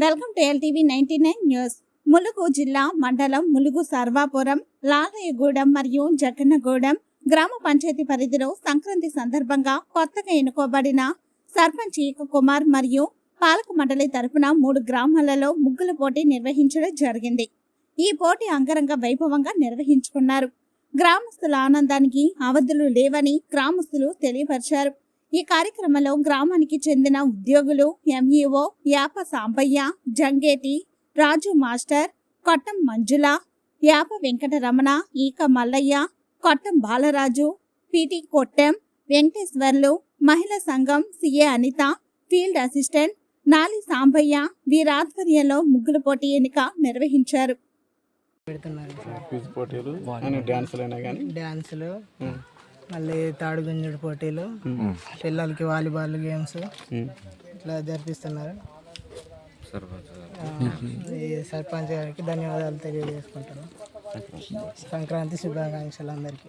Welcome to LTV 99 news. Mulugu జిల్లా మండలం ములుగు సర్వాపురం, లాలయగూడెం మరియు జగన్నగూడెం గ్రామ పంచాయతీ పరిధిలో సంక్రాంతి సందర్భంగా కొత్తగా ఎన్నుకోబడిన సర్పంచ్ ఈక కుమార్ మరియు పాలక మండలి తరపున 3 గ్రామాలలో ముగ్గుల పోటీ నిర్వహించడం జరిగింది. ఈ పోటీ అంగరంగ వైభవంగా నిర్వహించుకున్నారు. గ్రామస్తుల ఆనందానికి అవధులు లేవని గ్రామస్తులు తెలియపరిచారు. ఈ కార్యక్రమంలో గ్రామానికి చెందిన ఉద్యోగులు, ఎంఈఓ యాప సాంబయ్య, జంగేటి రాజు మాస్టర్, కొట్టం మంజుల, యాప వెంకటరమణ, ఈక మల్లయ్య, కొట్టం బాలరాజు, పిటి కొట్టెం వెంకటేశ్వర్లు, మహిళా సంఘం సిఏ అనిత, ఫీల్డ్ అసిస్టెంట్ నాలి సాంబయ్య వీరాధ్వర్యంలో ముగ్గుల పోటీ ఎన్నిక నిర్వహించారు. డాన్సులు, మళ్ళీ తాడుగుంజుడు పోటీలు, పిల్లలకి వాలీబాల్ గేమ్స్ ఇట్లా జరిపిస్తున్నారు. ఈ సర్పంచ్ గారికి ధన్యవాదాలు తెలియజేసుకుంటున్నాను. సంక్రాంతి శుభాకాంక్షలు అందరికీ.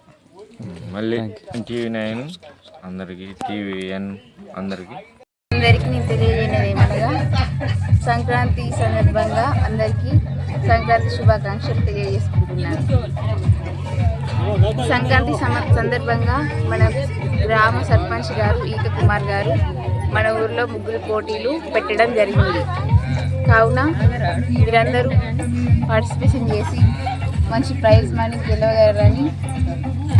మళ్ళీ TV9 అందరికీ, TVN అందరికీ నేను తెలియజేయలేదు ఏమనగా, సంక్రాంతి సందర్భంగా అందరికీ సంక్రాంతి శుభాకాంక్షలు తెలియజేసుకుంటున్నాను. సంక్రాంతి సందర్భంగా మన గ్రామ సర్పంచ్ గారు ఈక కుమార్ గారు మన ఊర్లో ముగ్గురు పోటీలు పెట్టడం జరిగింది. కావున మీరందరూ పార్టిసిపేషన్ చేసి మంచి ప్రైజ్ మనీ గెలవగలరని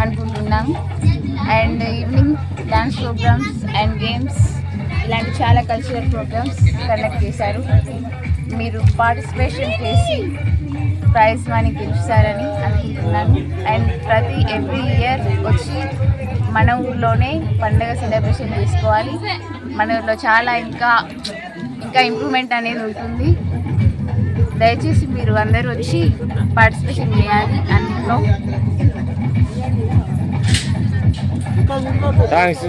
అనుకుంటున్నాము. And evening dance programmes and games ఇలాంటి చాలా కల్చరల్ ప్రోగ్రామ్స్ కండక్ట్ చేశారు. మీరు పార్టిసిపేషన్ చేసి ప్రైజ్ మనీ గెలుస్తారని అనుకుంటున్నాను. అండ్ ఎవ్రీ ఇయర్ వచ్చి మన ఊర్లోనే పండుగ సెలబ్రేషన్ చేసుకోవాలి. మన ఊర్లో చాలా ఇంకా ఇంప్రూవ్మెంట్ అనేది ఉంటుంది. దయచేసి మీరు అందరూ వచ్చి పార్టిసిపేషన్ చేయాలి. అందులో థ్యాంక్స్.